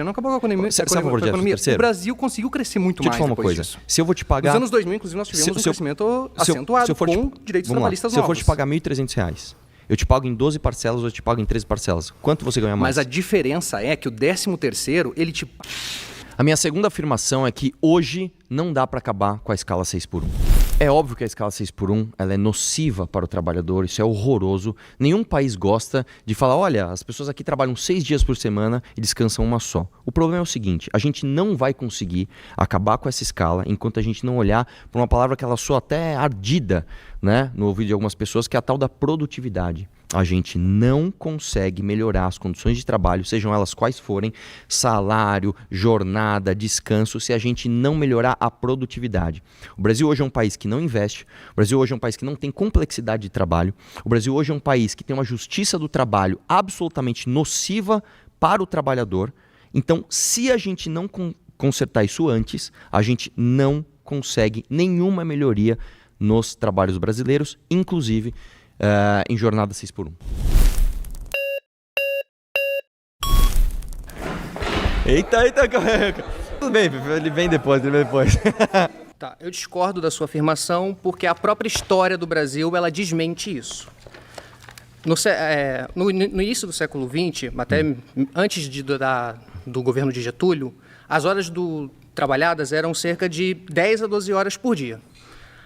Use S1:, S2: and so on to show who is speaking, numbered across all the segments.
S1: não acabou com a economia.
S2: Você é a favor do 13º?
S1: O Brasil conseguiu crescer muito mais
S2: Deixa eu te falar uma coisa.
S1: disso.
S2: Se eu vou te pagar...
S1: Nos anos 2000, inclusive, nós tivemos um crescimento acentuado com direitos trabalhistas novos.
S2: Se eu for te pagar R$ 1.300, eu te pago em 12 parcelas ou eu te pago em 13 parcelas, quanto você ganha mais?
S1: Mas a diferença é que o 13º, ele te...
S2: A minha segunda afirmação é que hoje não dá para acabar com a escala 6x1. É óbvio que a escala 6x1 ela é nociva para o trabalhador, isso é horroroso. Nenhum país gosta de falar, olha, as pessoas aqui trabalham 6 dias por semana e descansam uma só. O problema é o seguinte, a gente não vai conseguir acabar com essa escala enquanto a gente não olhar para uma palavra que ela soa até ardida, né, no ouvido de algumas pessoas, que é a tal da produtividade. A gente não consegue melhorar as condições de trabalho, sejam elas quais forem, salário, jornada, descanso, se a gente não melhorar a produtividade. O Brasil hoje é um país que não investe, o Brasil hoje é um país que não tem complexidade de trabalho, o Brasil hoje é um país que tem uma justiça do trabalho absolutamente nociva para o trabalhador. Então, se a gente não consertar isso antes, a gente não consegue nenhuma melhoria nos trabalhos brasileiros, inclusive em jornada 6x1. Eita. Tudo bem, ele vem depois.
S1: Tá, eu discordo da sua afirmação porque a própria história do Brasil, ela desmente isso. No início do século XX, até antes do governo de Getúlio, as horas trabalhadas eram cerca de 10 a 12 horas por dia.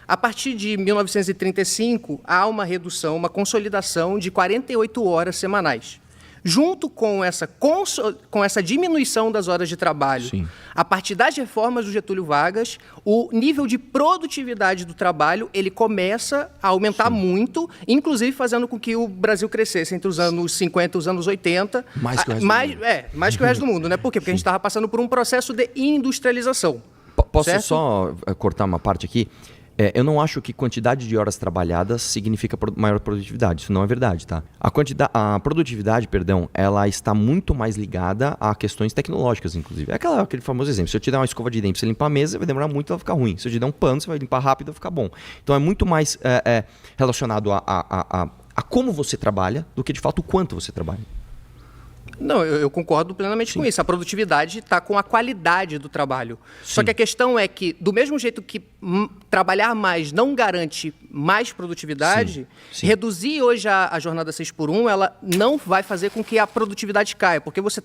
S1: A partir de 1935, há uma redução, uma consolidação de 48 horas semanais. Junto com essa diminuição das horas de trabalho,
S2: sim,
S1: a partir das reformas do Getúlio Vargas, o nível de produtividade do trabalho ele começa a aumentar, sim, muito, inclusive fazendo com que o Brasil crescesse entre os anos 50 e os anos 80.
S2: Mais que o resto do mundo.
S1: Mais que o resto do mundo, né? Por quê? Porque a gente estava passando por um processo de industrialização.
S2: Posso
S1: certo?
S2: só cortar uma parte aqui? Eu não acho que quantidade de horas trabalhadas significa maior produtividade. Isso não é verdade, tá? A produtividade, ela está muito mais ligada a questões tecnológicas, inclusive. É aquele famoso exemplo. Se eu te der uma escova de dente para você limpar a mesa, vai demorar muito, ela vai ficar ruim. Se eu te der um pano, você vai limpar rápido, vai ficar bom. Então é muito mais relacionado a como você trabalha do que, de fato, o quanto você trabalha.
S1: Não, eu concordo plenamente, sim, com isso. A produtividade está com a qualidade do trabalho. Sim. Só que a questão é que, do mesmo jeito que trabalhar mais não garante mais produtividade, sim, sim, reduzir hoje a jornada 6x1, ela não vai fazer com que a produtividade caia. Porque você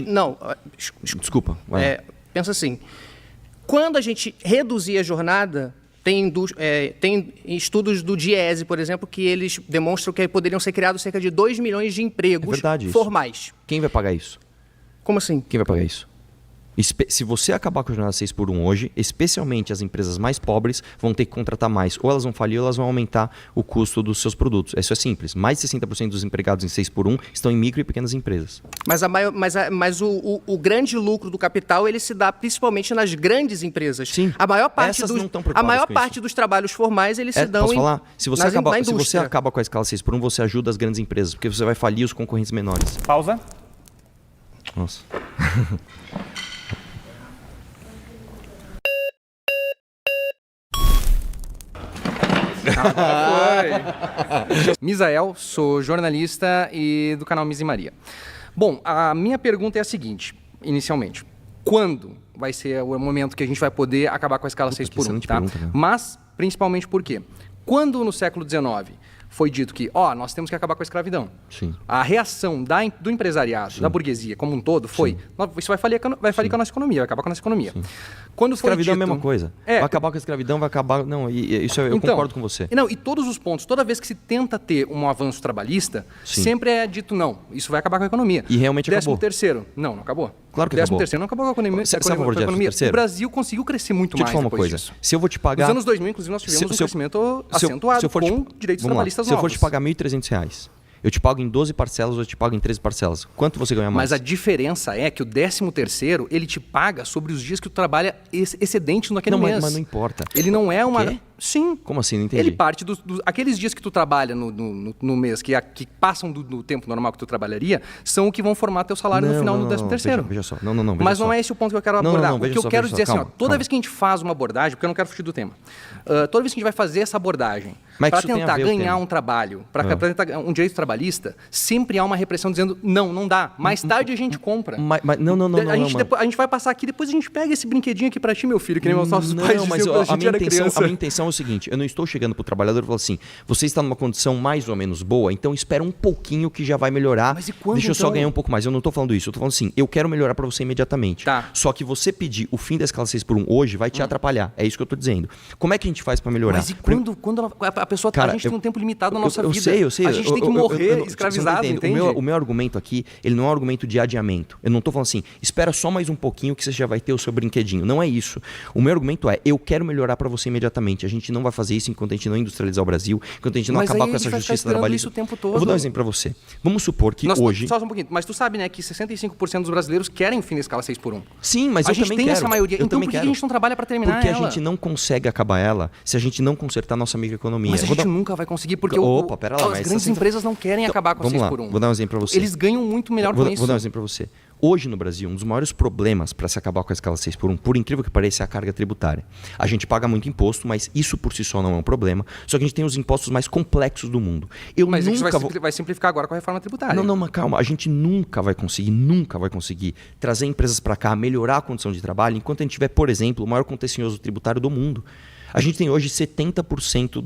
S1: não,
S2: desculpa.
S1: Pensa assim, quando a gente reduzir a jornada... Tem estudos do DIEESE, por exemplo, que eles demonstram que poderiam ser criados cerca de 2 milhões de empregos formais.
S2: Quem vai pagar isso?
S1: Como assim?
S2: Quem vai pagar isso? Se você acabar com a jornada 6x1 hoje, especialmente as empresas mais pobres vão ter que contratar mais. Ou elas vão falir ou elas vão aumentar o custo dos seus produtos. Isso é simples. Mais de 60% dos empregados em 6x1 estão em micro e pequenas empresas.
S1: Mas o grande lucro do capital ele se dá principalmente nas grandes empresas.
S2: Sim.
S1: A maior parte dos trabalhos formais eles se dão
S2: se você acaba com a escala 6x1, você ajuda as grandes empresas, porque você vai falir os concorrentes menores.
S3: Pausa.
S2: Nossa.
S1: Misael, sou jornalista e do canal Misa e Maria. Bom, a minha pergunta é a seguinte, inicialmente. Quando vai ser o momento que a gente vai poder acabar com a escala 6x1? Tá?
S2: Pergunta, né?
S1: Mas, principalmente por quê? Quando no século XIX foi dito que, nós temos que acabar com a escravidão.
S2: Sim.
S1: A reação do empresariado, sim, da burguesia como um todo foi, isso vai falir com a nossa economia, vai acabar com a nossa economia.
S2: Sim.
S1: Quando foi
S2: escravidão
S1: dito,
S2: é a mesma coisa. Vai acabar com a escravidão, vai acabar... Não, eu concordo com você.
S1: Não, e todos os pontos, toda vez que se tenta ter um avanço trabalhista, sim, sempre é dito não, isso vai acabar com a economia.
S2: E realmente acabou.
S1: 13º, não acabou.
S2: Claro que acabou.
S1: 13º não acabou com a economia.
S2: Você é a favor do 13º?
S1: O Brasil conseguiu crescer muito mais
S2: depois
S1: depois
S2: disso.
S1: disso.
S2: Se eu vou te pagar...
S1: Nos anos 2000, inclusive, nós tivemos um crescimento acentuado com direitos trabalhistas novos.
S2: Se eu for te pagar R$ 1.300, eu te pago em 12 parcelas ou eu te pago em 13 parcelas. Quanto você ganha mais?
S1: Mas a diferença é que o 13º, ele te paga sobre os dias que tu trabalha excedente naquele mês.
S2: Mas não importa.
S1: Ele não é uma...
S2: Quê? Sim. Como assim? Não entendi.
S1: Ele parte aqueles dias que tu trabalha no mês, que passam do tempo normal que tu trabalharia, são o que vão formar teu salário no final do 13º.
S2: Veja só. Não, veja
S1: Mas
S2: só.
S1: não é esse o ponto que eu quero abordar. O que eu quero dizer
S2: calma,
S1: assim, toda vez que a gente faz uma abordagem, porque eu não quero fugir do tema, toda vez que a gente vai fazer essa abordagem para tentar ganhar um trabalho, para tentar um direito trabalhista, sempre há uma repressão dizendo, não dá. Mais tarde a gente compra. A gente vai passar aqui, depois a gente pega esse brinquedinho aqui para ti, meu filho, que nem os nossos pais diziam quando a gente era criança.
S2: A minha intenção é o seguinte, eu não estou chegando para o trabalhador e falo assim, você está numa condição mais ou menos boa, então espera um pouquinho que já vai melhorar.
S1: Mas e quando,
S2: deixa eu só ganhar um pouco mais. Eu não estou falando isso, eu estou falando assim, eu quero melhorar para você imediatamente.
S1: Tá.
S2: Só que você pedir o fim da escala 6x1 hoje vai te atrapalhar. É isso que eu estou dizendo. Como é que a gente faz para melhorar?
S1: Mas e quando a pessoa... Cara, a gente tem um tempo limitado na nossa vida.
S2: Eu sei.
S1: A gente tem que morrer escravizado, entende?
S2: O meu argumento aqui, ele não é um argumento de adiamento. Eu não estou falando assim, espera só mais um pouquinho que você já vai ter o seu brinquedinho. Não é isso. O meu argumento é, eu quero melhorar para você imediatamente. A gente não vai fazer isso enquanto a gente não industrializar o Brasil, enquanto a gente não acabar com essa justiça trabalhista.
S1: Isso o tempo todo.
S2: Eu vou dar um exemplo para você. Vamos supor que hoje...
S1: Só um pouquinho. Mas tu sabe, né, que 65% dos brasileiros querem o fim da escala 6x1.
S2: Sim, mas eu também quero. A gente tem
S1: essa maioria. Então por que a gente não trabalha para terminar ela?
S2: Porque a gente não consegue acabar ela se a gente não consertar a nossa microeconomia.
S1: Mas a gente nunca vai conseguir, porque
S2: pera lá,
S1: as grandes empresas não querem acabar com a 6x1.
S2: Vou dar um exemplo para você.
S1: Eles ganham muito melhor com isso.
S2: Vou dar um exemplo para você. Hoje no Brasil, um dos maiores problemas para se acabar com a escala 6x1, por incrível que pareça, é a carga tributária. A gente paga muito imposto, mas isso por si só não é um problema. Só que a gente tem os impostos mais complexos do mundo.
S1: Mas isso vai simplificar agora com a reforma tributária.
S2: Não, mas calma. A gente nunca vai conseguir trazer empresas para cá, melhorar a condição de trabalho, enquanto a gente tiver, por exemplo, o maior contencioso tributário do mundo. A gente tem hoje 70%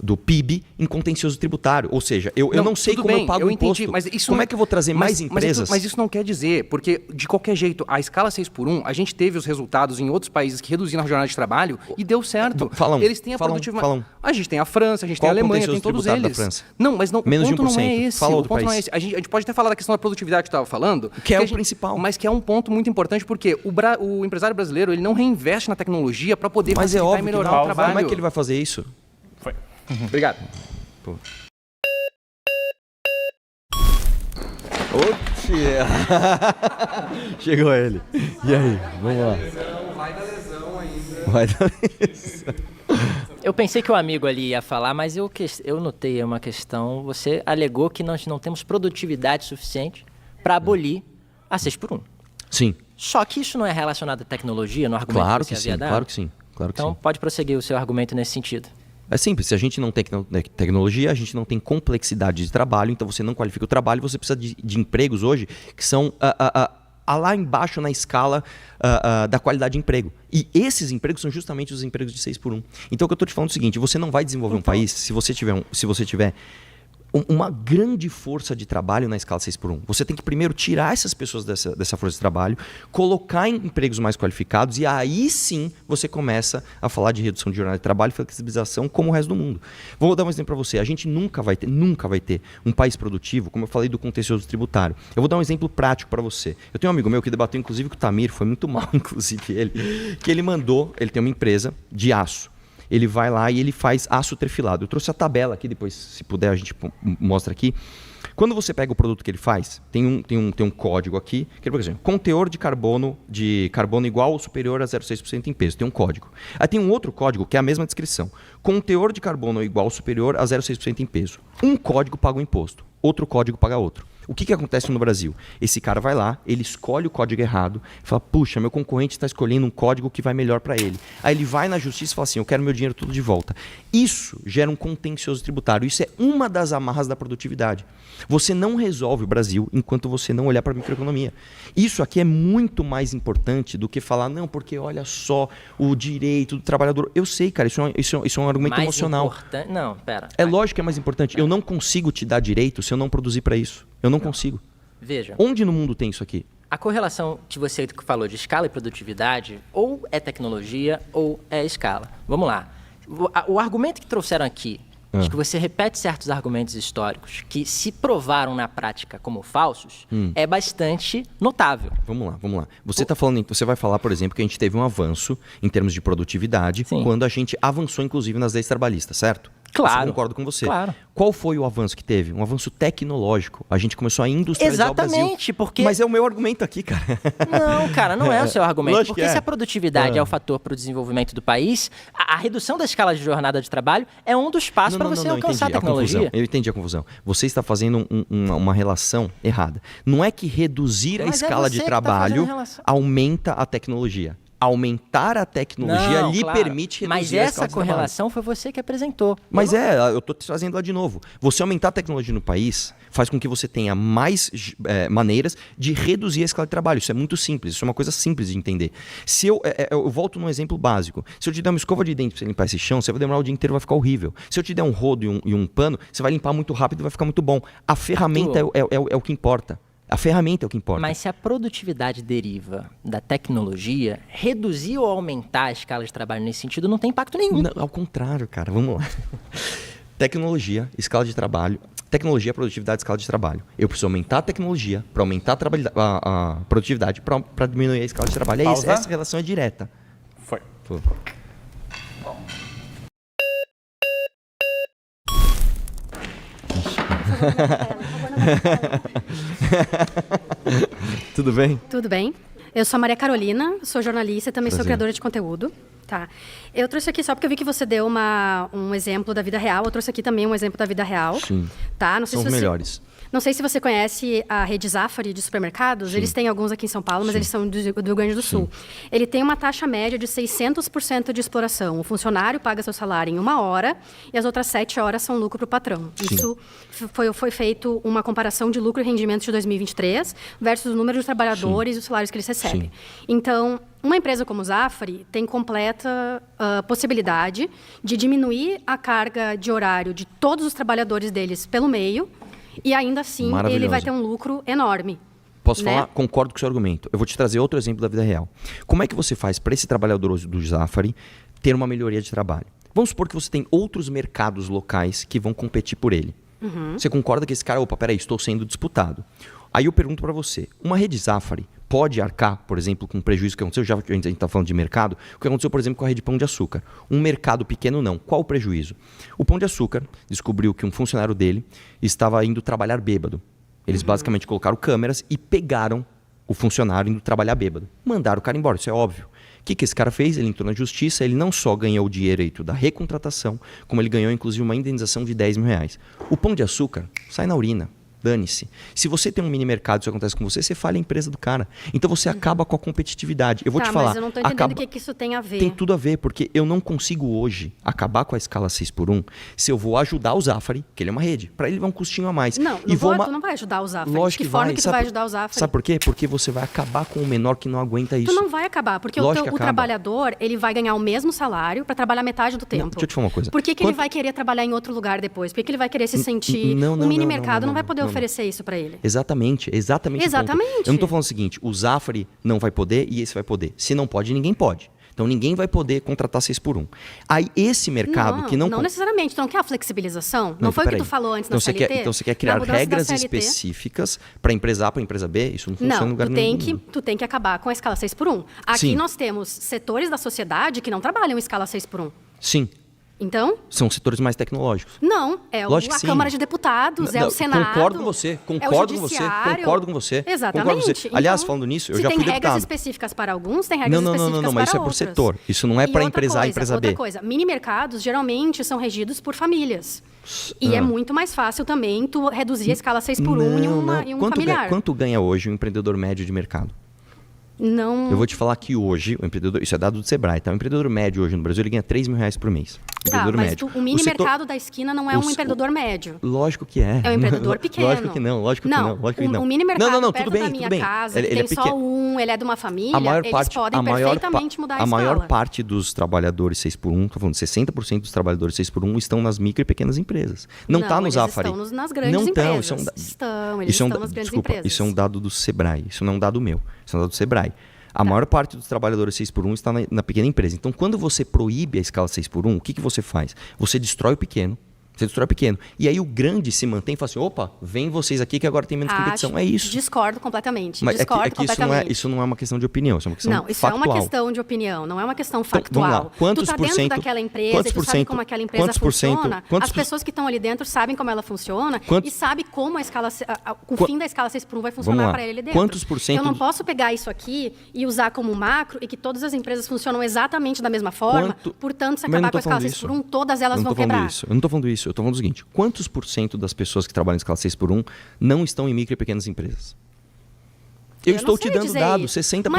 S2: do PIB em contencioso tributário. Ou seja, eu não sei como eu pago o imposto.
S1: Entendi, mas isso
S2: como é que eu vou trazer mais empresas?
S1: Mas isso não quer dizer, porque de qualquer jeito, a escala 6x1, a gente teve os resultados em outros países que reduziram a jornada de trabalho e deu certo. Eles têm a produtividade. A gente tem a França, a gente tem a Alemanha, tem todos eles. Da França? Não, mas não,
S2: menos
S1: o ponto
S2: de 1%.
S1: não é esse.
S2: Fala
S1: o
S2: outro
S1: ponto
S2: país.
S1: não é esse. A gente pode até falar da questão da produtividade que tu estava falando.
S2: Que é o principal.
S1: Mas que é um ponto muito importante, porque o empresário brasileiro ele não reinveste na tecnologia para poder facilitar e melhorar o trabalho.
S2: Como é que ele vai fazer isso?
S1: Obrigado.
S2: Chegou ele. E aí, vamos lá.
S1: Vai da lesão ainda.
S2: Vai da lesão.
S3: Eu pensei que o amigo ali ia falar, mas eu notei uma questão. Você alegou que nós não temos produtividade suficiente para abolir a 6x1.
S2: Sim.
S3: Só que isso não é relacionado à tecnologia, no argumento
S2: claro
S3: que você havia dado?
S2: Claro que sim.
S3: Então pode prosseguir o seu argumento nesse sentido.
S2: É simples, se a gente não tem tecnologia, a gente não tem complexidade de trabalho, então você não qualifica o trabalho, você precisa de empregos hoje que são lá embaixo na escala da qualidade de emprego. E esses empregos são justamente os empregos de 6x1. Então o que eu estou te falando é o seguinte, você não vai desenvolver um país se você tiver uma grande força de trabalho na escala 6x1. Você tem que primeiro tirar essas pessoas dessa força de trabalho, colocar em empregos mais qualificados e aí sim você começa a falar de redução de jornada de trabalho e flexibilização como o resto do mundo. Vou dar um exemplo para você. A gente nunca vai ter um país produtivo, como eu falei do contencioso tributário. Eu vou dar um exemplo prático para você. Eu tenho um amigo meu que debateu inclusive com o Tamir, foi muito mal inclusive ele tem uma empresa de aço. Ele vai lá e ele faz aço trefilado. Eu trouxe a tabela aqui, depois, se puder, a gente mostra aqui. Quando você pega o produto que ele faz, tem um código aqui, que é, por exemplo, com teor de carbono igual ou superior a 0,6% em peso. Tem um código. Aí tem um outro código que é a mesma descrição. Com teor de carbono igual ou superior a 0,6% em peso. Um código paga o imposto, outro código paga outro. O que acontece no Brasil? Esse cara vai lá, ele escolhe o código errado, fala, puxa, meu concorrente está escolhendo um código que vai melhor para ele. Aí ele vai na justiça e fala assim, eu quero meu dinheiro tudo de volta. Isso gera um contencioso tributário, isso é uma das amarras da produtividade. Você não resolve o Brasil enquanto você não olhar para a microeconomia. Isso aqui é muito mais importante do que falar, não, porque olha só o direito do trabalhador. Eu sei, cara, isso é um argumento emocional.
S3: Não, pera.
S2: É lógico que é mais importante. Eu não consigo te dar direito se eu não produzir para isso. Eu não consigo.
S3: Veja.
S2: Onde no mundo tem isso aqui?
S3: A correlação que você falou de escala e produtividade ou é tecnologia ou é escala. Vamos lá. O argumento que trouxeram aqui, de que você repete certos argumentos históricos que se provaram na prática como falsos, é bastante notável.
S2: Vamos lá. Você vai falar, por exemplo, que a gente teve um avanço em termos de produtividade quando a gente avançou, inclusive, nas leis trabalhistas, certo?
S3: Claro.
S2: Eu concordo com você.
S3: Claro.
S2: Qual foi o avanço que teve? Um avanço tecnológico. A gente começou a industrializar o Brasil.
S3: Exatamente, porque...
S2: Mas é o meu argumento aqui, cara.
S3: Não, cara, não é o seu argumento.
S2: Lógico
S3: Porque
S2: que é.
S3: se a produtividade é o fator para o desenvolvimento do país, a redução da escala de jornada de trabalho é um dos passos para você alcançar a tecnologia.
S2: Eu entendi a confusão. Você está fazendo uma relação errada. Não é que reduzir a
S3: Mas é
S2: escala
S3: você
S2: de
S3: que tá
S2: trabalho
S3: fazendo a relação.
S2: aumenta a tecnologia. Aumentar a tecnologia
S3: Não,
S2: lhe
S3: claro.
S2: permite reduzir
S3: Mas
S2: a escala
S3: essa
S2: de trabalho.
S3: correlação foi você que apresentou.
S2: Mas eu estou trazendo lá de novo. Você aumentar a tecnologia no país faz com que você tenha mais maneiras de reduzir a escala de trabalho. Isso é muito simples, isso é uma coisa simples de entender. Se eu volto num exemplo básico. Se eu te der uma escova de dente para você limpar esse chão, você vai demorar o dia inteiro, vai ficar horrível. Se eu te der um rodo e um pano, você vai limpar muito rápido e vai ficar muito bom. A ferramenta é o que importa. A ferramenta é o que importa.
S3: Mas se a produtividade deriva da tecnologia, reduzir ou aumentar a escala de trabalho nesse sentido não tem impacto nenhum.
S2: Não, ao contrário, cara. Vamos lá. Tecnologia, escala de trabalho. Tecnologia, produtividade, escala de trabalho. Eu preciso aumentar a tecnologia para aumentar a produtividade, para diminuir a escala de trabalho. É isso, essa relação é direta.
S4: Foi.
S2: Tudo bem?
S5: Tudo bem. Eu sou a Maria Carolina, sou jornalista e também sou
S2: Prazer.
S5: criadora de conteúdo. Tá. Eu trouxe aqui só porque eu vi que você deu um exemplo da vida real. Eu trouxe aqui também um exemplo da vida real.
S2: Sim.
S5: Tá? Não sei
S2: São
S5: se
S2: os
S5: você...
S2: melhores.
S5: Não sei se você conhece a rede Zafari de supermercados. Eles têm alguns aqui em São Paulo, mas eles são do Rio Grande do Sul. Ele tem uma taxa média de 600% de exploração. O funcionário paga seu salário em 1 hora e as outras 7 horas são lucro para o patrão.
S2: Sim.
S5: Isso foi feito uma comparação de lucro e rendimento de 2023 versus o número de trabalhadores e os salários que eles recebem.
S2: Sim.
S5: Então, uma empresa como o Zafari tem completa possibilidade de diminuir a carga de horário de todos os trabalhadores deles pelo meio e ainda assim ele
S2: Maravilhoso.
S5: vai ter um lucro enorme.
S2: Posso
S5: né?
S2: falar? Concordo com o seu argumento. Eu vou te trazer outro exemplo da vida real. Como é que você faz para esse trabalhador do Zafari ter uma melhoria de trabalho? Vamos supor que você tem outros mercados locais que vão competir por ele. Você concorda que esse cara, opa, peraí, estou sendo disputado. Aí eu pergunto para você, uma rede Zafari pode arcar, por exemplo, com o prejuízo que aconteceu, já que a gente está falando de mercado, o que aconteceu, por exemplo, com a rede Pão de Açúcar. Um mercado pequeno não. Qual o prejuízo? O Pão de Açúcar descobriu que um funcionário dele estava indo trabalhar bêbado. Eles basicamente colocaram câmeras e pegaram o funcionário indo trabalhar bêbado. Mandaram o cara embora, isso é óbvio. O que esse cara fez? Ele entrou na justiça, ele não só ganhou o direito da recontratação, como ele ganhou, inclusive, uma indenização de R$10.000. O Pão de Açúcar sai na urina. Dane-se. Se você tem um mini mercado e isso acontece com você, você falha a empresa do cara. Então você acaba com a competitividade. Eu vou te falar.
S5: Mas eu não estou entendendo o que isso tem a ver.
S2: Tem tudo a ver, porque eu não consigo hoje acabar com a escala 6x1 se eu vou ajudar o Zafari, que ele é uma rede. Para ele vai um custinho a mais.
S5: Não, tu não vai ajudar o Zafari.
S2: Lógico
S5: De que forma que tu vai ajudar o Zafari?
S2: Sabe por quê? Porque você vai acabar com o menor que não aguenta isso.
S5: Tu não vai acabar, porque o trabalhador ele vai ganhar o mesmo salário para trabalhar metade do tempo.
S2: Deixa eu te falar uma coisa.
S5: Por que ele vai querer trabalhar em outro lugar depois? Por que ele vai querer se sentir... Um mini mercado não vai poder oferecer isso para ele.
S2: Exatamente.
S5: Exatamente.
S2: Eu não estou falando o seguinte, o Zafari não vai poder e esse vai poder. Se não pode, ninguém pode. Então ninguém vai poder contratar 6x1. Aí esse mercado que não...
S5: Não necessariamente. Tu não quer a flexibilização? Não foi o que tu falou antes
S2: então
S5: na CLT?
S2: Então você quer criar regras específicas para empresa A, para empresa B? Isso não funciona em lugar nenhum.
S5: Tu tem que acabar com a escala 6x1. Aqui
S2: Sim.
S5: nós temos setores da sociedade que não trabalham em escala 6x1.
S2: Sim.
S5: Então?
S2: São setores mais tecnológicos.
S5: Não, é a Câmara de Deputados, é o Senado.
S2: Concordo com você, concordo com você.
S5: Exatamente.
S2: Aliás,
S5: então,
S2: falando nisso, eu já fui
S5: deputado. Se tem regras
S2: deputado.
S5: específicas para alguns, tem regras específicas para outros.
S2: Não, mas isso é por setor. Isso não é para empresa A e empresa B.
S5: Outra coisa, mini mercados geralmente são regidos por famílias. E é muito mais fácil também tu reduzir a escala 6x1 em um familiar.
S2: Quanto ganha hoje um empreendedor médio de mercado?
S5: Não.
S2: Eu vou te falar que hoje, o empreendedor, isso é dado do Sebrae, tá? O empreendedor médio hoje no Brasil, ele ganha R$3.000 por mês.
S5: Tá, mas o mini mercado da esquina não é um empreendedor médio.
S2: Lógico que é.
S5: É um empreendedor pequeno.
S2: Lógico que não.
S5: O mini mercado perto
S2: tudo bem,
S5: da minha
S2: tudo bem.
S5: casa,
S2: Ele
S5: tem
S2: é
S5: só um, ele é de uma família, eles podem perfeitamente mudar a escala.
S2: A maior parte dos trabalhadores 6x1, tô falando 60% dos trabalhadores 6x1 estão nas micro e pequenas empresas. Não está no Zafari.
S5: Estão nas grandes empresas.
S2: Eles estão nas grandes empresas. Isso é um dado do Sebrae, isso não é um dado meu, isso é um dado do Sebrae. A maior parte dos trabalhadores 6x1 está na pequena empresa. Então, quando você proíbe a escala 6x1, o que você faz? Você destrói o pequeno, Você destrói o pequeno. E aí o grande se mantém e fala assim, opa, vem vocês aqui que agora tem menos competição. É isso.
S5: Discordo completamente.
S2: Mas
S5: discordo
S2: completamente. Isso não é uma questão de opinião, isso é uma questão
S5: Não, isso
S2: factual.
S5: é uma questão de opinião, não é uma questão
S2: Então,
S5: factual.
S2: vamos lá. Quantos
S5: tu tá
S2: por
S5: dentro
S2: cento,
S5: daquela empresa e tu sabe como aquela empresa funciona. As pessoas que estão ali dentro sabem como ela funciona e sabem como a escala, o fim da escala 6x1 vai funcionar para ele dentro.
S2: Quantos por cento?
S5: Eu não posso pegar isso aqui e usar como macro e que todas as empresas funcionam exatamente da mesma forma, portanto, se acabar com a escala 6x1, todas elas vão quebrar.
S2: Eu não estou falando isso, eu estou falando o seguinte, quantos por cento das pessoas que trabalham em escala 6x1 não estão em micro e pequenas empresas? Eu estou te dando dados, 60% estão.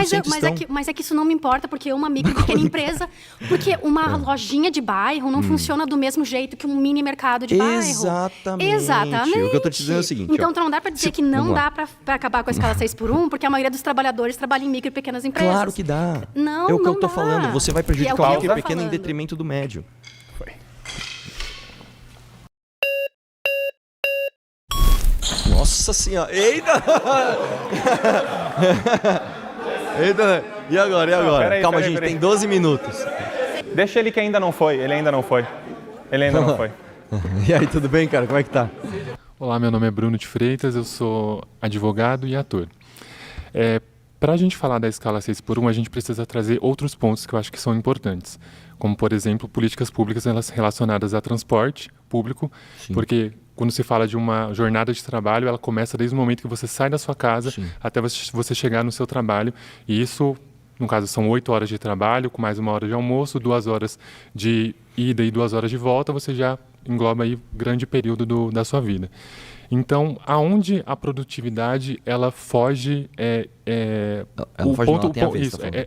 S5: Mas é que isso não me importa, porque uma micro e pequena empresa, porque uma lojinha de bairro não funciona do mesmo jeito que um mini mercado de bairro.
S2: Exatamente. O que eu estou te dizendo é o seguinte.
S5: Então não dá para dizer que não dá para acabar com a escala 6x1, porque a maioria dos trabalhadores trabalha em micro e pequenas empresas.
S2: Claro que dá.
S5: Não,
S2: é o que
S5: não
S2: eu estou falando. Você vai prejudicar o micro e pequeno em detrimento do médio. Nossa senhora! Eita! Eita! E agora?
S4: Não,
S2: Calma, gente, tem 12 minutos.
S4: Deixa ele que ainda não foi. Ele ainda não foi.
S2: E aí, tudo bem, cara? Como é que tá?
S6: Olá, meu nome é Bruno de Freitas, eu sou advogado e ator. Para a gente falar da escala 6x1, a gente precisa trazer outros pontos que eu acho que são importantes, como, por exemplo, políticas públicas relacionadas a transporte público, porque quando se fala de uma jornada de trabalho, ela começa desde o momento que você sai da sua casa até você chegar no seu trabalho. E isso, no caso, são 8 horas de trabalho, com mais 1 hora de almoço, 2 horas de ida e 2 horas de volta, você já engloba aí grande período da sua vida. Então, aonde a produtividade ela foge,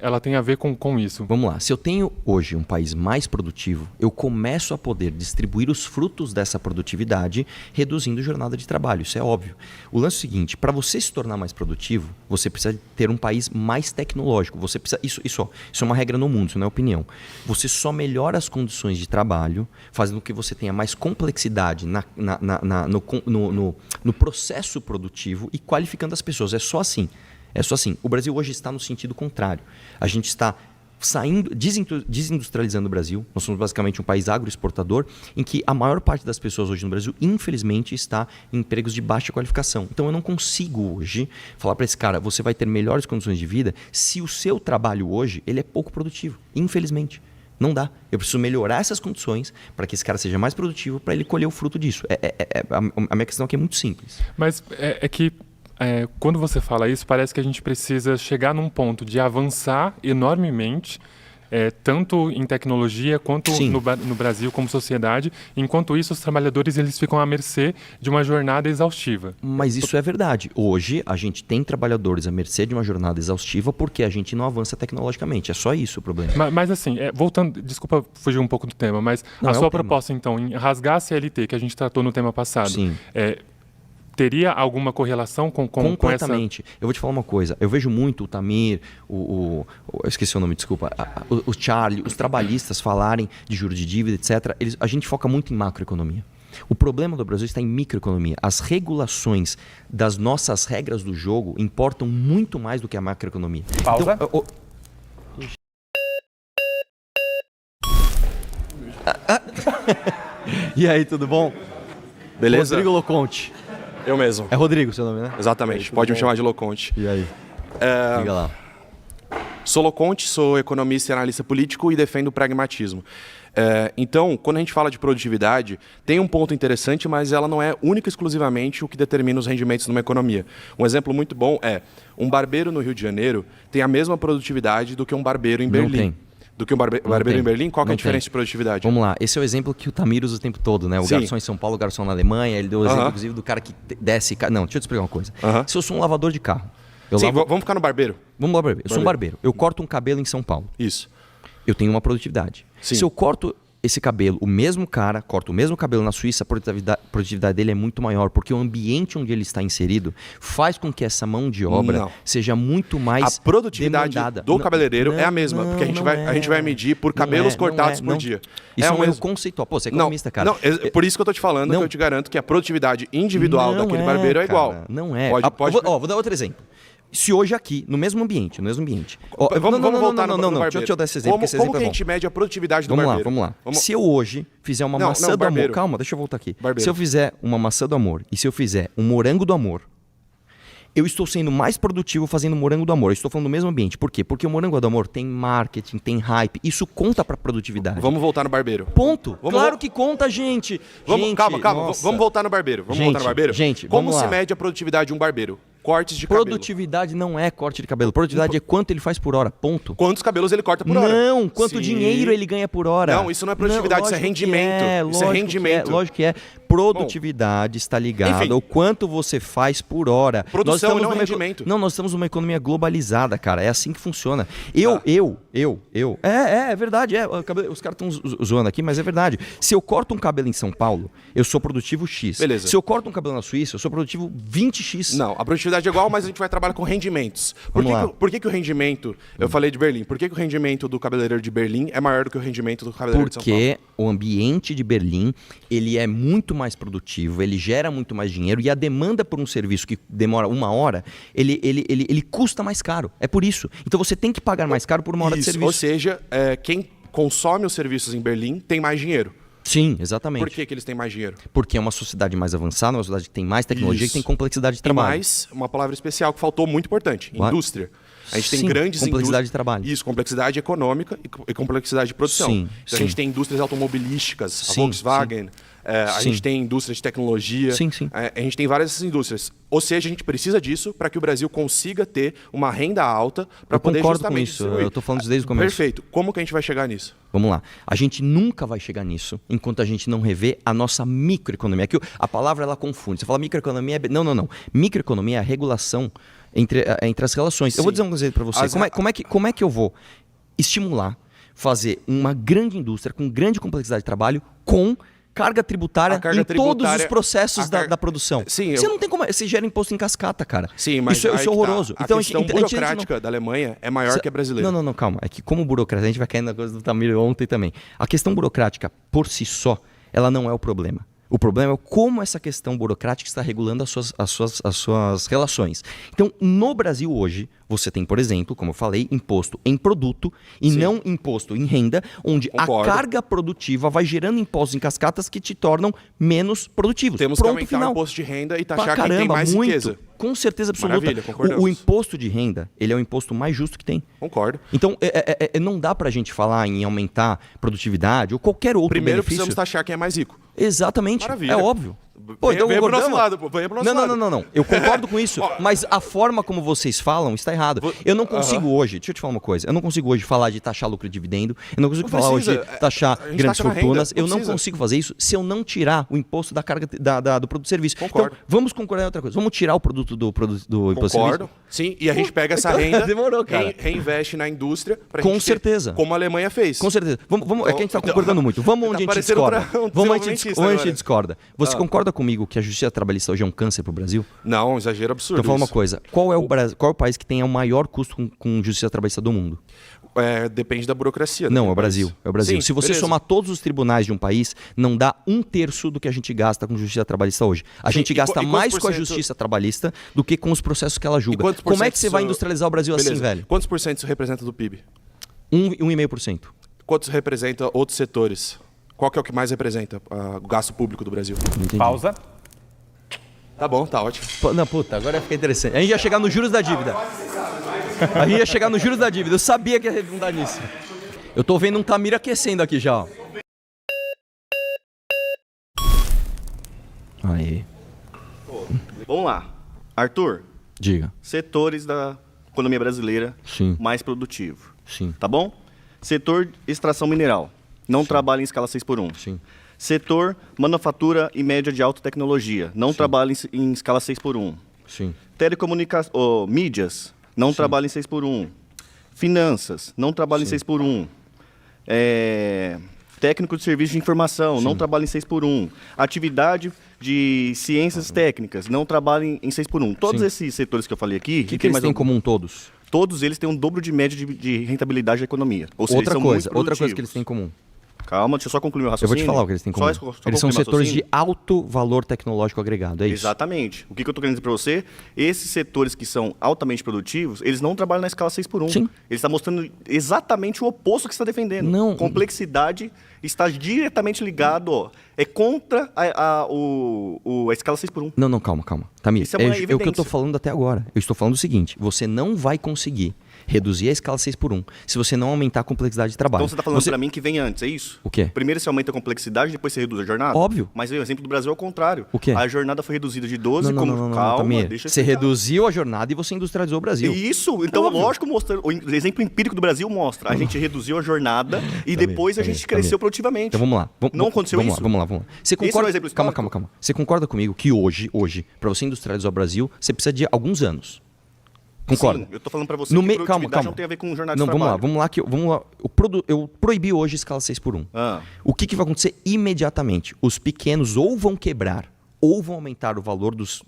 S6: ela tem a ver com isso.
S2: Vamos lá. Se eu tenho hoje um país mais produtivo, eu começo a poder distribuir os frutos dessa produtividade, reduzindo jornada de trabalho. Isso é óbvio. O lance é o seguinte: para você se tornar mais produtivo, você precisa ter um país mais tecnológico. Você precisa, isso é uma regra no mundo, isso não é opinião. Você só melhora as condições de trabalho, fazendo com que você tenha mais complexidade no processo produtivo e qualificando as pessoas. É só assim. O Brasil hoje está no sentido contrário. A gente está desindustrializando o Brasil. Nós somos basicamente um país agroexportador, em que a maior parte das pessoas hoje no Brasil, infelizmente, está em empregos de baixa qualificação. Então eu não consigo hoje falar para esse cara, você vai ter melhores condições de vida se o seu trabalho hoje ele é pouco produtivo. Infelizmente. Não dá. Eu preciso melhorar essas condições para que esse cara seja mais produtivo, para ele colher o fruto disso. A minha questão aqui é muito simples.
S6: Mas quando você fala isso, parece que a gente precisa chegar num ponto de avançar enormemente, tanto em tecnologia quanto no Brasil como sociedade. Enquanto isso, os trabalhadores eles ficam à mercê de uma jornada exaustiva.
S2: Mas isso é verdade. Hoje, a gente tem trabalhadores à mercê de uma jornada exaustiva porque a gente não avança tecnologicamente. É só isso o problema.
S6: Mas assim, voltando, desculpa fugir um pouco do tema, mas a sua proposta, então, em rasgar a CLT, que a gente tratou no tema passado, teria alguma correlação com
S2: completamente.
S6: Com essa...
S2: Eu vou te falar uma coisa. Eu vejo muito o Tamir, eu esqueci o nome, desculpa. O Charlie, os trabalhistas falarem de juros de dívida, etc. A gente foca muito em macroeconomia. O problema do Brasil está em microeconomia. As regulações das nossas regras do jogo importam muito mais do que a macroeconomia.
S4: Pausa.
S2: Então, E aí, tudo bom?
S7: Beleza?
S2: Rodrigo Loconte.
S7: Eu mesmo.
S2: É Rodrigo seu nome, né?
S7: Exatamente. Pode me chamar de Loconte.
S2: E aí? Diga lá.
S7: Sou Loconte, sou economista e analista político e defendo o pragmatismo. Então, quando a gente fala de produtividade, tem um ponto interessante, mas ela não é única e exclusivamente o que determina os rendimentos numa economia. Um exemplo muito bom é um barbeiro no Rio de Janeiro tem a mesma produtividade do que um barbeiro em Berlim.
S2: Tem.
S7: Do que um barbeiro em Berlim? Qual que é a diferença de produtividade?
S2: Vamos lá, esse é o exemplo que o Tamir usa o tempo todo, né? O garçom em São Paulo, o garçom na Alemanha, ele deu o exemplo, inclusive, do cara que desce... Não, deixa eu te explicar uma coisa. Se eu sou um lavador de carro...
S7: Vamos ficar no barbeiro.
S2: Vamos lá, barbeiro. Eu sou um barbeiro. Eu corto um cabelo em São Paulo.
S7: Isso.
S2: Eu tenho uma produtividade.
S7: Sim.
S2: Se eu corto esse cabelo, o mesmo cara corta o mesmo cabelo na Suíça, a produtividade dele é muito maior, porque o ambiente onde ele está inserido faz com que essa mão de obra seja muito mais
S7: a produtividade
S2: demandada.
S7: do cabeleireiro é a mesma, porque a gente vai medir por cabelos cortados por dia.
S2: Isso é um erro conceitual. Pô, você é economista, cara.
S7: Por isso que eu tô te falando, que eu te garanto que a produtividade individual daquele barbeiro é igual.
S2: Não é.
S7: Vou dar
S2: outro exemplo. Se hoje aqui, no mesmo ambiente. Ó,
S7: Vamos voltar no
S2: Deixa
S7: barbeiro.
S2: eu te dar esse exemplo, porque esse
S7: Como
S2: exemplo
S7: que
S2: é
S7: a
S2: bom.
S7: gente mede a produtividade do barbeiro?
S2: Vamos lá. Se eu hoje fizer uma maçã do amor...
S7: barbeiro.
S2: Calma, deixa eu voltar aqui.
S7: Barbeiro.
S2: Se eu fizer uma maçã do amor e se eu fizer um morango do amor, eu estou sendo mais produtivo fazendo morango do amor. Eu estou falando do mesmo ambiente. Por quê? Porque o morango do amor tem marketing, tem hype. Isso conta pra produtividade.
S7: Vamos voltar no barbeiro.
S2: Ponto.
S7: Vamos
S2: Claro que conta, gente.
S7: Calma.
S2: Nossa.
S7: Vamos voltar no barbeiro.
S2: Gente,
S7: como
S2: vamos
S7: se
S2: lá.
S7: mede a produtividade de um barbeiro? Cortes de cabelo.
S2: Produtividade não é corte de cabelo. Produtividade é quanto ele faz por hora. Ponto.
S7: Quantos cabelos ele corta por hora?
S2: Não, quanto
S7: Sim.
S2: dinheiro ele ganha por hora.
S7: Não, isso não é produtividade, isso é
S2: lógico
S7: rendimento.
S2: que é,
S7: Isso é rendimento.
S2: Lógico que é. Produtividade está ligada
S7: enfim.
S2: ao quanto você faz por hora.
S7: Produção e não
S2: numa
S7: rendimento.
S2: Não, nós estamos numa economia globalizada, cara. É assim que funciona. É verdade. Os caras estão zoando aqui, mas é verdade. Se eu corto um cabelo em São Paulo, eu sou produtivo X.
S7: Beleza.
S2: Se eu corto um cabelo na Suíça, eu sou produtivo 20X.
S7: Não, a produtividade é igual, mas a gente vai trabalhar com rendimentos. Por que o rendimento... Eu falei de Berlim. Por que o rendimento do cabeleireiro de Berlim é maior do que o rendimento do cabeleireiro de São Paulo?
S2: Porque o ambiente de Berlim, ele é muito mais produtivo, ele gera muito mais dinheiro e a demanda por um serviço que demora 1 hora, ele custa mais caro. É por isso. Então você tem que pagar mais caro por 1 hora de serviço.
S7: Ou seja, quem consome os serviços em Berlim tem mais dinheiro.
S2: Sim, exatamente.
S7: Por que eles têm mais dinheiro?
S2: Porque é uma sociedade mais avançada, uma sociedade que tem mais tecnologia, que tem complexidade de trabalho.
S7: E mais, uma palavra especial que faltou muito importante, indústria. A gente tem
S2: Sim,
S7: grandes
S2: complexidade de trabalho.
S7: Isso, complexidade econômica e complexidade de produção.
S2: Sim,
S7: então,
S2: sim.
S7: a gente tem indústrias automobilísticas, a
S2: Sim,
S7: Volkswagen, a
S2: Sim.
S7: gente tem indústria de tecnologia,
S2: Sim, sim.
S7: A gente tem várias dessas indústrias. Ou seja, a gente precisa disso para que o Brasil consiga ter uma renda alta para poder
S2: concordo
S7: justamente
S2: com isso,
S7: distribuir.
S2: eu tô falando isso desde o começo.
S7: Perfeito. Como que a gente vai chegar nisso?
S2: Vamos lá. A gente nunca vai chegar nisso enquanto a gente não rever a nossa microeconomia. Aqui a palavra ela confunde. Você fala microeconomia... Não. Microeconomia é a regulação entre as relações.
S7: Sim.
S2: Eu vou dizer uma coisa para você. Como é que eu vou estimular, fazer uma grande indústria com grande complexidade de trabalho com carga tributária todos os processos da produção?
S7: Sim,
S2: você não tem como... Você gera imposto em cascata, cara.
S7: Sim, mas
S2: isso é horroroso.
S7: A
S2: Então,
S7: questão burocrática da Alemanha é maior que a brasileira.
S2: Não, calma. É que como burocracia, a gente vai cair na coisa do Tamir ontem também. A questão burocrática, por si só, ela não é o problema. O problema é como essa questão burocrática está regulando as suas relações. Então, no Brasil hoje, você tem, por exemplo, como eu falei, imposto em produto e
S7: Sim.
S2: não imposto em renda, onde
S7: Concordo.
S2: a carga produtiva vai gerando impostos em cascatas que te tornam menos produtivos.
S7: Temos que
S2: Pronto,
S7: aumentar
S2: final.
S7: o imposto de renda e
S2: Pra
S7: taxar quem tem
S2: caramba,
S7: mais
S2: muito.
S7: riqueza.
S2: Com certeza absoluta.
S7: Maravilha, concordamos.
S2: O imposto de renda, ele é o imposto mais justo que tem.
S7: Concordo.
S2: Então, não dá pra gente falar em aumentar produtividade ou qualquer outro
S7: Primeiro
S2: benefício.
S7: precisamos taxar quem é mais rico.
S2: Exatamente,
S7: Maravilha.
S2: é óbvio.
S7: Venha pro
S2: concordamos?
S7: nosso lado, pô. Venha pro nosso lado.
S2: Não. Eu concordo com isso, mas a forma como vocês falam está errada. Eu não consigo hoje, deixa eu te falar uma coisa, eu não consigo hoje falar de taxar lucro e dividendo, eu não consigo
S7: Não
S2: falar
S7: precisa.
S2: hoje de taxar
S7: A gente
S2: grandes
S7: taxa na
S2: fortunas,
S7: renda, não
S2: eu não
S7: precisa.
S2: consigo fazer isso se eu não tirar o imposto da carga do produto e serviço.
S7: Concordo.
S2: Então, vamos concordar em outra coisa, vamos tirar o produto do imposto e serviço?
S7: Concordo. Sim, e a gente pega essa renda,
S2: Demorou, cara.
S7: reinveste na indústria pra
S2: Com
S7: gente ter,
S2: certeza.
S7: como a Alemanha fez.
S2: Com certeza. É que a gente está concordando muito. Vamos onde a gente
S7: parecendo
S2: discorda.
S7: um
S2: Vamos onde a gente
S7: desenvolvimentista
S2: onde a
S7: agora.
S2: gente discorda. Você concorda comigo que a justiça trabalhista hoje é um câncer para o Brasil?
S7: Não, exagero absurdo.
S2: Então fala uma
S7: isso.
S2: coisa. Qual é o país que tem o maior custo com justiça trabalhista do mundo?
S7: Depende da burocracia.
S2: Não,
S7: daquele
S2: é o Brasil.
S7: país.
S2: É o Brasil.
S7: Sim,
S2: Se você
S7: beleza.
S2: somar todos os tribunais de um país, não dá 1/3 do que a gente gasta com justiça trabalhista hoje. A
S7: Sim,
S2: gente
S7: e
S2: gasta
S7: quantos
S2: mais
S7: por
S2: com a
S7: cento-
S2: justiça trabalhista do que com os processos que ela julga.
S7: quantos por
S2: Como é
S7: cento
S2: que você vai
S7: isso-
S2: industrializar o Brasil assim,
S7: Beleza.
S2: velho?
S7: Quantos por cento isso representa do PIB?
S2: 1,5%.
S7: Quantos representa outros setores? Qual que é o que mais representa o gasto público do Brasil?
S2: Entendi.
S4: Pausa.
S7: Tá bom, tá ótimo.
S2: Não, puta, agora fica interessante. A gente ia chegar nos juros da dívida. A gente ia chegar nos juros da dívida. Eu sabia que ia redundar nisso. Eu tô vendo um Tamir aquecendo aqui já, ó. Aí,
S8: Vamos lá. Arthur,
S2: diga.
S8: setores da economia brasileira
S2: Sim.
S8: mais produtivo.
S2: Sim,
S8: Tá bom? Setor extração mineral. Não trabalha em escala 6x1.
S2: sim.
S8: Setor manufatura e média de alta tecnologia. Não trabalha em escala 6x1.
S2: Sim.
S8: Telecomunicações, mídias. Não trabalha em 6x1. Finanças. Não trabalha em 6x1. Técnico de serviço de informação. Não trabalha em 6x1. Atividade de ciências técnicas. Não trabalha em 6x1. Todos
S2: Sim.
S8: esses setores que eu falei aqui...
S2: O que eles têm em comum todos?
S8: Todos eles têm um dobro de média de rentabilidade da economia. Ou seja,
S2: Outra
S8: são
S2: coisa
S8: muito
S2: que eles
S8: produtivos.
S2: têm em comum.
S8: Calma, deixa eu só concluir meu
S2: Eu
S8: raciocínio.
S2: vou te falar o que eles têm como. Eles são setores de alto valor tecnológico agregado, é isso?
S8: Exatamente. O que eu estou querendo dizer para você? Esses setores que são altamente produtivos, eles não trabalham na escala 6x1.
S2: Sim.
S8: Ele está mostrando exatamente o oposto que você está defendendo.
S2: Não.
S8: Complexidade está diretamente ligado, ó, é contra a escala 6x1.
S2: Não, calma. Tamir,
S8: Isso é uma
S2: é o que eu
S8: evidência.
S2: estou falando até agora. Eu estou falando o seguinte, você não vai conseguir reduzir a escala 6x1 se você não aumentar a complexidade de trabalho.
S8: Então você está falando para mim que vem antes, é isso?
S2: O quê?
S8: Primeiro você aumenta a complexidade, depois você reduz a jornada?
S2: Óbvio.
S8: Mas o exemplo do Brasil é o contrário.
S2: O quê?
S8: A jornada foi reduzida de 12,
S2: Não,
S8: calma,
S2: Tamir.
S8: deixa eu
S2: Você
S8: explicar.
S2: reduziu a jornada e você industrializou o Brasil.
S8: Isso, então
S2: Óbvio.
S8: lógico, o exemplo empírico do Brasil mostra. A gente reduziu a jornada e depois a gente cresceu produtivamente.
S2: Então vamos lá.
S8: Não aconteceu
S2: vamos
S8: isso?
S2: Vamos lá. Você
S8: Esse é
S2: concorda?
S8: o exemplo
S2: Calma.
S8: histórico?
S2: Você concorda comigo que hoje, para você industrializar o Brasil, você precisa de alguns anos? Concorda?
S8: Sim, eu tô falando para você
S2: No
S8: que
S2: meio,
S8: produtividade
S2: calma.
S8: não tem a ver com jornada de
S2: Não,
S8: trabalho.
S2: vamos lá. Eu proibi hoje escala 6x1. O que vai acontecer imediatamente? Os pequenos ou vão quebrar ou vão aumentar o valor dos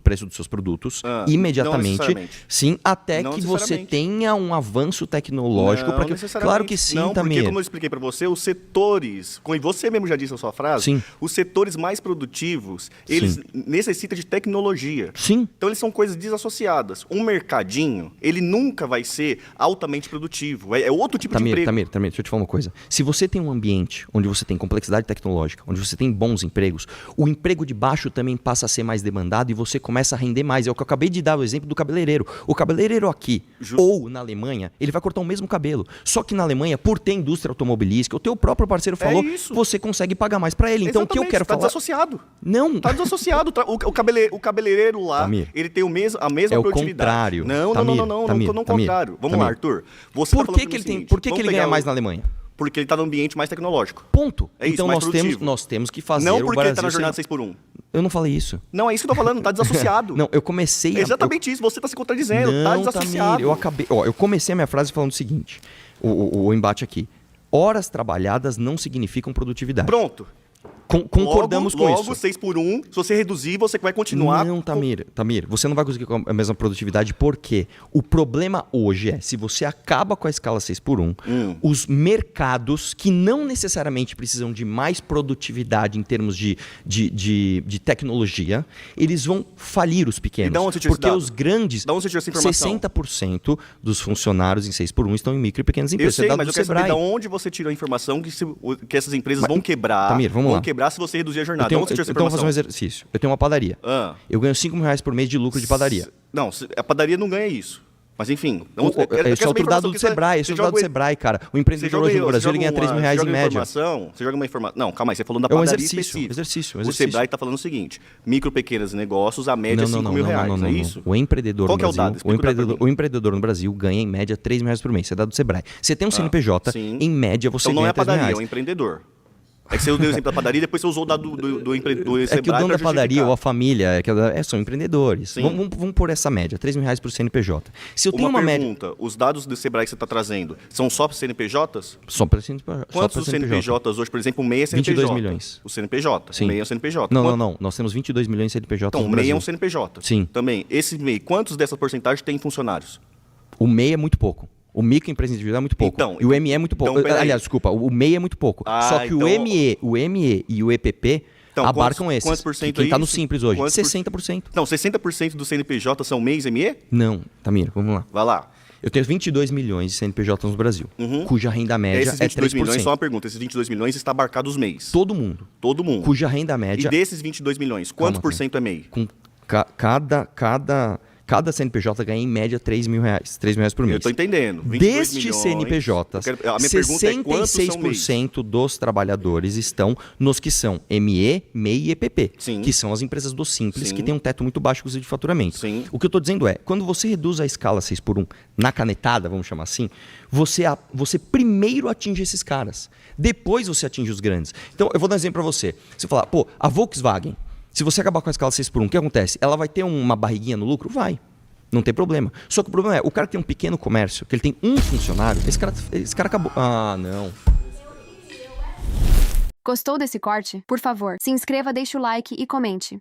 S2: preços dos seus produtos imediatamente.
S8: Não necessariamente.
S2: Sim, até
S8: Não
S2: que você
S8: necessariamente.
S2: tenha um avanço tecnológico.
S8: Não
S2: Que...
S8: necessariamente.
S2: Claro que sim,
S8: não, porque
S2: Tamir.
S8: como eu expliquei para você, os setores, como você mesmo já disse na sua frase,
S2: Sim.
S8: os setores mais produtivos, eles necessitam de tecnologia.
S2: Sim.
S8: Então eles são coisas desassociadas. Um mercadinho, ele nunca vai ser altamente produtivo. É outro tipo de emprego.
S2: Tamir, deixa eu te falar uma coisa. Se você tem um ambiente onde você tem complexidade tecnológica, onde você tem bons empregos, o emprego de baixo também passa a ser mais demandado e você começa a render mais. É o que eu acabei de dar o exemplo do cabeleireiro. O cabeleireiro aqui ou na Alemanha, ele vai cortar o mesmo cabelo. Só que na Alemanha, por ter indústria automobilística, o teu próprio parceiro falou,
S8: isso.
S2: você consegue pagar mais para ele. Então o que eu quero
S8: tá
S2: falar...
S8: desassociado.
S2: Não.
S8: Tá desassociado. O cabeleireiro lá,
S2: Tamir,
S8: ele tem a mesma
S2: é o
S8: produtividade.
S2: contrário.
S8: Não,
S2: Tamir,
S8: não contrário. Vamos
S2: Tamir.
S8: lá, Arthur. Você
S2: Por
S8: tá
S2: que,
S8: falando
S2: que ele
S8: o
S2: tem?
S8: seguinte,
S2: Por que
S8: vamos
S2: ele ganha
S8: pegar
S2: mais na Alemanha?
S8: Porque ele está no ambiente mais tecnológico.
S2: Ponto.
S8: É isso,
S2: então
S8: mais
S2: nós temos que fazer
S8: não
S2: o
S8: porque
S2: Brasil
S8: ele está na jornada
S2: ser...
S8: 6x1.
S2: Eu não falei isso.
S8: Não, é isso que eu tô falando, tá desassociado.
S2: Não, eu comecei
S8: É exatamente isso, você tá se contradizendo, tá
S2: Não,
S8: desassociado.
S2: Tamir, eu acabei... eu comecei a minha frase falando o seguinte, o embate aqui. Horas trabalhadas não significam produtividade.
S8: Pronto.
S2: Concordamos com isso.
S8: Logo, 6x1, se você reduzir, você vai continuar...
S2: Não, Tamir, você não vai conseguir com a mesma produtividade, porque o problema hoje é, se você acaba com a escala 6x1, os mercados que não necessariamente precisam de mais produtividade em termos de tecnologia, eles vão falir os pequenos.
S8: E da onde você tirou esse
S2: porque
S8: dado?
S2: os grandes,
S8: Da onde você tirou essa informação?
S2: 60% dos funcionários em 6x1 estão em micro e pequenas
S8: Eu
S2: empresas.
S8: sei,
S2: É dado
S8: mas
S2: do
S8: eu quero saber
S2: Sebrae.
S8: de onde você tirou a informação que essas empresas vão quebrar.
S2: Tamir, vamos
S8: vão
S2: lá.
S8: quebrar se você reduzir a jornada.
S2: Eu tenho,
S8: Onde você tirou essa
S2: então vou
S8: informação?
S2: fazer um exercício. Eu tenho uma padaria. Eu ganho R$5.000 por mês de lucro de padaria.
S8: Não, a padaria não ganha isso. Mas enfim...
S2: Esse é outro dado do Sebrae, esse é outro dado do Sebrae, cara. O empreendedor hoje no Brasil ele ganha R$3.000 em média.
S8: Você joga uma informação... Não, calma aí, você falou da
S2: É um
S8: padaria
S2: exercício.
S8: específica. O Sebrae está falando o seguinte, micro, pequenos negócios, a média é
S2: Não,
S8: R$5.000, é isso?
S2: O empreendedor
S8: Qual
S2: no
S8: que é o
S2: Brasil,
S8: dado? Explica o dado pra mim.
S2: o empreendedor no Brasil ganha em média R$3.000 por mês. Isso é dado do Sebrae. Você tem um CNPJ,
S8: sim.
S2: em média você
S8: Então não
S2: ganha
S8: é a padaria, é
S2: R$3.000.
S8: o empreendedor. É que você deu o exemplo da padaria e depois você usou o dado do Sebrae
S2: É que o dono da padaria ou a
S8: justificar.
S2: família são empreendedores.
S8: Sim.
S2: Vamos por essa média, R$3.000 por CNPJ. Se eu tenho uma média...
S8: pergunta, os dados do Sebrae que você está trazendo são só para CNPJs?
S2: Só para CNPJ.
S8: Quantos CNPJs hoje, por exemplo, o MEI é CNPJ?
S2: 22 milhões.
S8: O CNPJ,
S2: Sim.
S8: o MEI é o CNPJ.
S2: Não. Nós temos 22 milhões de CNPJ
S8: Então,
S2: no
S8: o MEI
S2: Brasil.
S8: é um CNPJ.
S2: Sim.
S8: Também, esse MEI, quantos dessa porcentagem tem funcionários?
S2: O MEI é muito pouco. O microempresa individual é muito pouco.
S8: Então,
S2: e o ME é muito pouco.
S8: então, peraí.
S2: Aliás, desculpa, o MEI é muito pouco. Só que
S8: então-
S2: o ME e o EPP
S8: Então,
S2: abarcam
S8: quantos
S2: esses.
S8: por cento
S2: Quem
S8: é
S2: está no
S8: isso?
S2: Simples hoje?
S8: Quantos por-
S2: 60%.
S8: Não, 60% do CNPJ são MEIs e ME?
S2: Não, Tamir, vamos lá.
S8: Vai lá.
S2: Eu tenho 22 milhões de CNPJs no Brasil, cuja renda média
S8: Esses
S2: é
S8: 22
S2: 3%.
S8: milhões, só uma pergunta, esses 22 milhões está abarcado os MEIs?
S2: Todo mundo.
S8: Todo mundo.
S2: Cuja renda
S8: E
S2: média...
S8: desses 22 milhões, quantos
S2: Calma,
S8: por cento é MEI?
S2: Com cada CNPJ ganha em média R$3.000. R$3.000 por mês.
S8: Eu estou entendendo. 22
S2: Destes
S8: milhões.
S2: CNPJs,
S8: A minha pergunta é quantos são MEIs?
S2: 66% dos trabalhadores estão nos que são ME, MEI e EPP,
S8: Sim.
S2: que são as empresas do Simples,
S8: Sim.
S2: que têm um teto muito baixo, inclusive, de faturamento.
S8: Sim.
S2: O que eu estou dizendo é, quando você reduz a escala 6x1 na canetada, vamos chamar assim, você primeiro atinge esses caras, depois você atinge os grandes. Então, eu vou dar um exemplo para você. Você fala, pô, a Volkswagen, se você acabar com a escala 6x1, o que acontece? Ela vai ter uma barriguinha no lucro? Vai. Não tem problema. Só que o problema é, o cara que tem um pequeno comércio, que ele tem um funcionário, esse cara acabou... Ah, não.
S9: Gostou desse corte? Por favor, se inscreva, deixe o like e comente.